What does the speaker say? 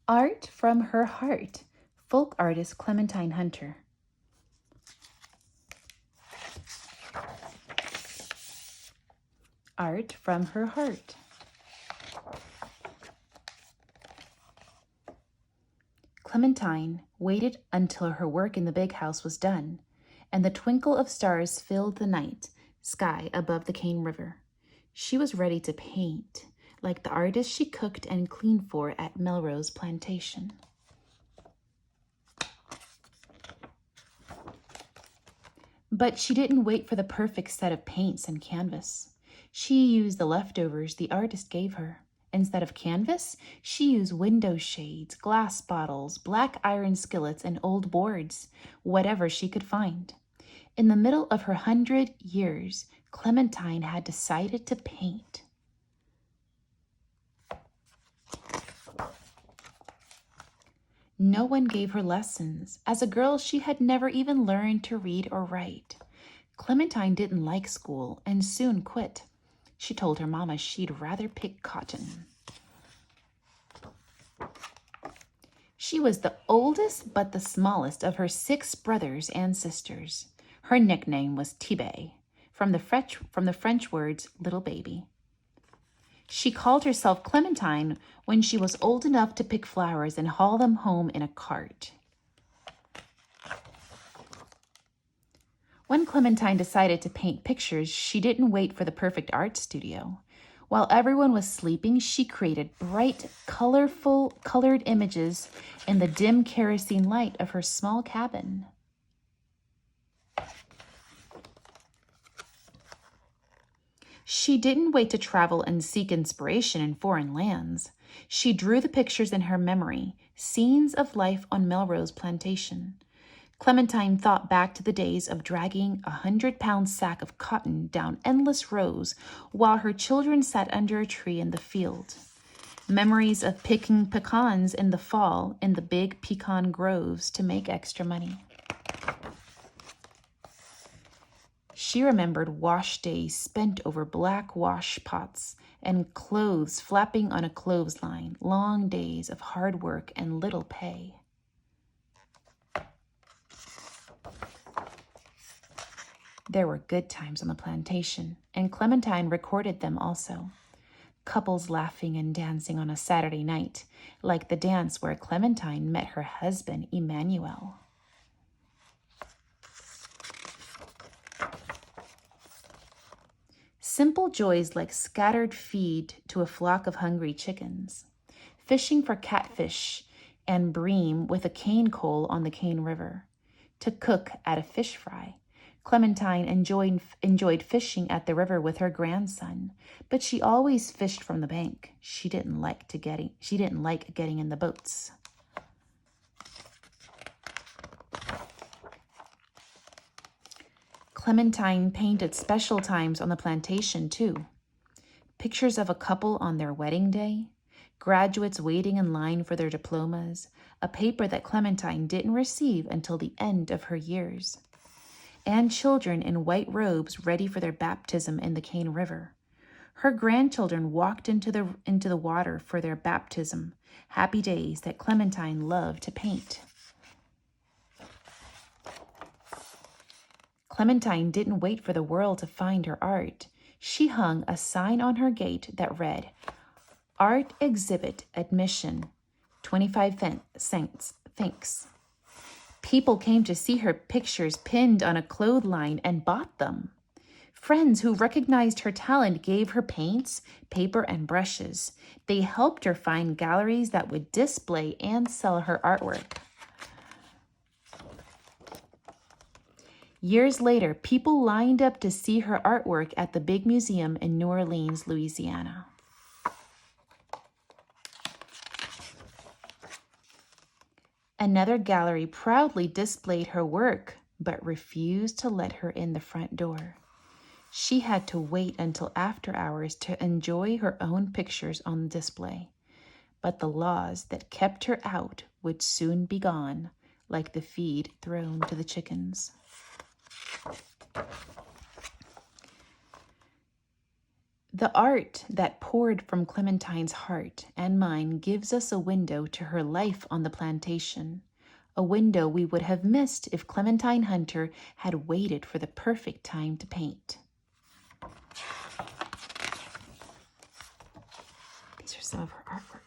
Art from Her Heart, folk artist Clementine Hunter. Art from Her Heart. Clementine waited until her work in the big house was done, and the twinkle of stars filled the night sky above the Cane River. She was ready to paint, like the artist she cooked and cleaned for at Melrose Plantation. But she didn't wait for the perfect set of paints and canvas. She used the leftovers the artist gave her. Instead of canvas, she used window shades, glass bottles, black iron skillets, and old boards, whatever she could find. In the middle of her 100 years, Clementine had decided to paint. No one gave her lessons. As a girl, she had never even learned to read or write. Clementine didn't like school and soon quit. She told her mama she'd rather pick cotton. She was the oldest but the smallest of her 6 brothers and sisters. Her nickname was Tibé, from the French words little baby. She called herself Clementine when she was old enough to pick flowers and haul them home in a cart. When Clementine decided to paint pictures, she didn't wait for the perfect art studio. While everyone was sleeping, she created bright, colored images in the dim kerosene light of her small cabin. She didn't wait to travel and seek inspiration in foreign lands. She drew the pictures in her memory, scenes of life on Melrose Plantation. Clementine thought back to the days of dragging a 100-pound sack of cotton down endless rows while her children sat under a tree in the field. Memories of picking pecans in the fall in the big pecan groves to make extra money. She remembered wash days spent over black wash pots and clothes flapping on a clothesline, long days of hard work and little pay. There were good times on the plantation, and Clementine recorded them also. Couples laughing and dancing on a Saturday night, like the dance where Clementine met her husband, Emmanuel. Simple joys like scattered feed to a flock of hungry chickens, fishing for catfish and bream with a cane coal on the Cane River, to cook at a fish fry. Clementine enjoyed fishing at the river with her grandson, but she always fished from the bank. She didn't like getting in the boats. Clementine painted special times on the plantation too. Pictures of a couple on their wedding day, graduates waiting in line for their diplomas, a paper that Clementine didn't receive until the end of her years, and children in white robes ready for their baptism in the Cane River. Her grandchildren walked into the water for their baptism, happy days that Clementine loved to paint. Clementine didn't wait for the world to find her art. She hung a sign on her gate that read, "Art Exhibit Admission, 25 cents, thanks." People came to see her pictures pinned on a clothesline and bought them. Friends who recognized her talent gave her paints, paper, and brushes. They helped her find galleries that would display and sell her artwork. Years later, people lined up to see her artwork at the big museum in New Orleans, Louisiana. Another gallery proudly displayed her work, but refused to let her in the front door. She had to wait until after hours to enjoy her own pictures on display. But the laws that kept her out would soon be gone, like the feed thrown to the chickens. The art that poured from Clementine's heart and mine gives us a window to her life on the plantation, a window we would have missed if Clementine Hunter had waited for the perfect time to paint. These are some of her artwork.